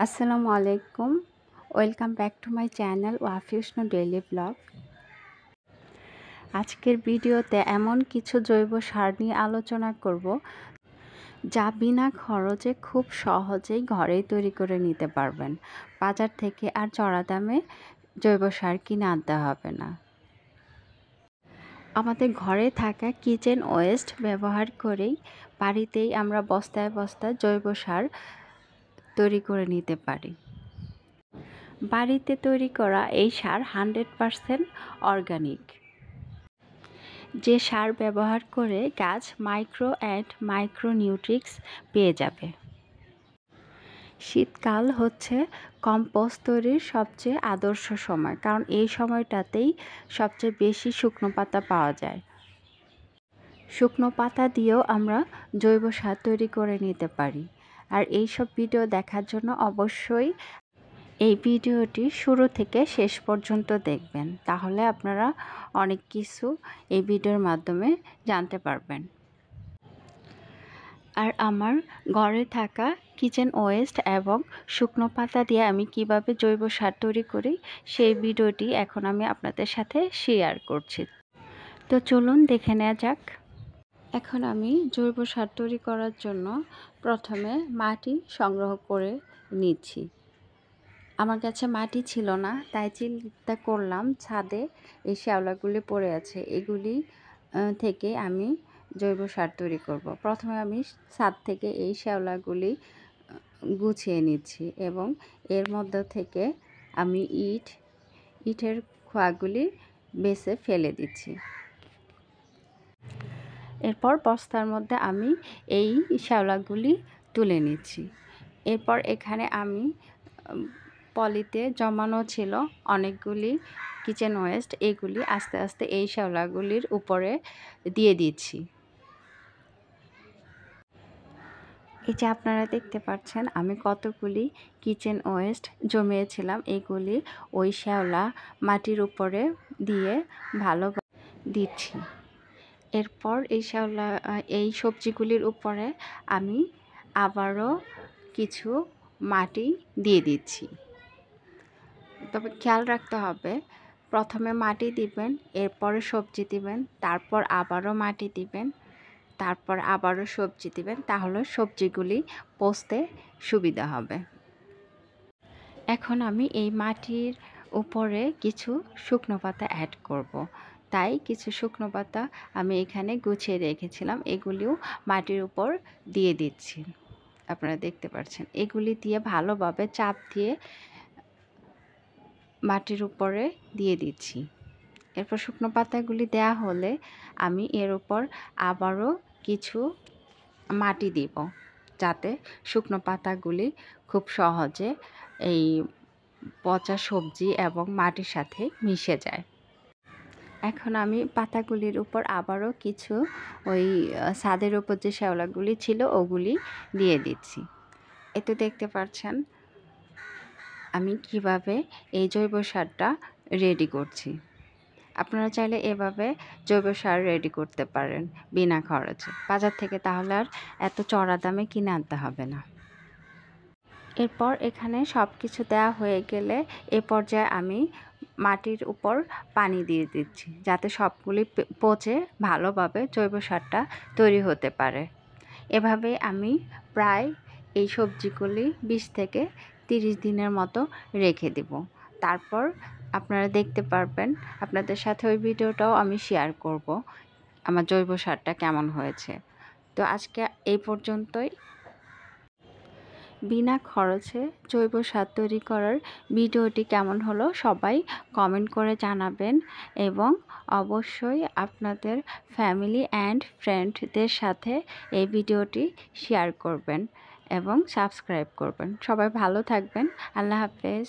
আসসালামু আলাইকুম। Welcome back to my channel Wafi উষ্ণ ডেইলি ব্লগ। আজকের ভিডিওতে এমন কিছু জৈব সার নিয়ে আলোচনা করব যা বিনা খরচে খুব সহজেই ঘরেই তৈরি করে নিতে পারবেন। বাজার থেকে আর চড়া দামে জৈব সার কিনে আনতে হবে না। আমাদের ঘরে থাকা কিচেন ওয়েস্ট ব্যবহার করেই বাড়িতেই আমরা বস্তায় বস্তায় জৈব সার তৈরি করে নিতে পারি। বাড়িতে তৈরি করা এই সার 100% অর্গানিক। যে সার ব্যবহার করে গাছ মাইক্রো অ্যান্ড মাইক্রো নিউট্রিক্স পেয়ে যাবে। শীতকাল হচ্ছে কম্পোস্ট তৈরির সবচেয়ে আদর্শ সময়, কারণ এই সময়টাতেই সবচেয়ে বেশি শুকনো পাতা পাওয়া যায়। শুকনো পাতা দিয়েও আমরা জৈব সার তৈরি করে নিতে পারি। আর এইসব ভিডিও দেখার জন্য অবশ্যই এই ভিডিওটি শুরু থেকে শেষ পর্যন্ত দেখবেন, তাহলে আপনারা অনেক কিছু এই ভিডিওর মাধ্যমে জানতে পারবেন। আর আমার ঘরে থাকা কিচেন ওয়েস্ট এবং শুকনো পাতা দিয়ে আমি কিভাবে জৈব সার তৈরি করি সেই ভিডিওটি এখন আমি আপনাদের সাথে শেয়ার করছি। তো চলুন দেখে নেওয়া যাক। এখন আমি জৈব সার তৈরি করার জন্য প্রথমে মাটি সংগ্রহ করে নিচ্ছি। আমার কাছে মাটি ছিল না, তাই চিন্তা করলাম ছাদে এই শ্যাওলাগুলি পড়ে আছে, এগুলি থেকে আমি জৈব সার তৈরি করব। প্রথমে আমি ছাদ থেকে এই শ্যাওলাগুলি গুছিয়ে নিচ্ছি এবং এর মধ্যে থেকে আমি ইটের খোয়াগুলি বেছে ফেলে দিচ্ছি। এরপর বস্তার মধ্যে আমি এই শ্যাওলাগুলি তুলে নিচ্ছি। এরপর এখানে আমি পলিতে জমানো ছিল অনেকগুলি কিচেন ওয়েস্ট, এগুলি আস্তে আস্তে এই শ্যাওলাগুলির উপরে দিয়ে দিচ্ছি। এই যে আপনারা দেখতে পাচ্ছেন আমি কতগুলি কিচেন ওয়েস্ট জমিয়েছিলাম, এগুলি ওই শ্যাওলা মাটির উপরে দিয়ে ভালো দিচ্ছি। এরপর এই সবজিগুলির উপরে আমি আবারও কিছু মাটি দিয়ে দিচ্ছি। তবে খেয়াল রাখতে হবে, প্রথমে মাটি দিবেন, এরপরে সবজি দিবেন, তারপর আবারও মাটি দিবেন, তারপর আবারও সবজি দিবেন, তাহলে সবজিগুলি পচতে সুবিধা হবে। এখন আমি এই মাটির উপরে কিছু শুকনো পাতা অ্যাড করব। তাই কিছু শুকনো পাতা আমি এখানে গুছিয়ে রেখেছিলাম, এগুলিও মাটির উপর দিয়ে দিচ্ছি। আপনারা দেখতে পাচ্ছেন এগুলি দিয়ে ভালোভাবে চাপ দিয়ে মাটির উপরে দিয়ে দিচ্ছি। এরপর শুকনো পাতাগুলি দেয়া হলে আমি এর উপর আবারও কিছু মাটি দিব, যাতে শুকনো পাতাগুলি খুব সহজে এই পচা সবজি এবং মাটির সাথে মিশে যায়। এখন আমি পাতাগুলির উপর আবারও কিছু ওই ছাদের উপর যে শ্যাওলাগুলি ছিল ওগুলি দিয়ে দিচ্ছি। এতে দেখতে পাচ্ছেন আমি কিভাবে এই জৈব সারটা রেডি করছি। আপনারা চাইলে এভাবে জৈব সার রেডি করতে পারেন বিনা খরচে বাজার থেকে, তাহলে আর এত চড়া দামে কিনে আনতে হবে না। এরপর এখানে সব কিছু দেওয়া হয়ে গেলে এ পর্যায়ে আমি মাটির উপর পানি দিয়ে দিচ্ছি, যাতে সবগুলি পচে ভালোভাবে জৈব সারটা তৈরি হতে পারে। এভাবে আমি প্রায় এই সবজিগুলি 20 থেকে 30 দিনের মতো রেখে দেব। তারপর আপনারা দেখতে পারবেন, আপনাদের সাথে ওই ভিডিওটাও আমি শেয়ার করব আমার জৈব সারটা কেমন হয়েছে। তো আজকে এই পর্যন্তই। বিনা খরচে জৈব সার তৈরি করার ভিডিওটি কেমন হলো সবাই কমেন্ট করে জানাবেন এবং অবশ্যই আপনাদের ফ্যামিলি অ্যান্ড ফ্রেন্ডদের সাথে এই ভিডিওটি শেয়ার করবেন এবং সাবস্ক্রাইব করবেন। সবাই ভালো থাকবেন। আল্লাহ হাফেজ।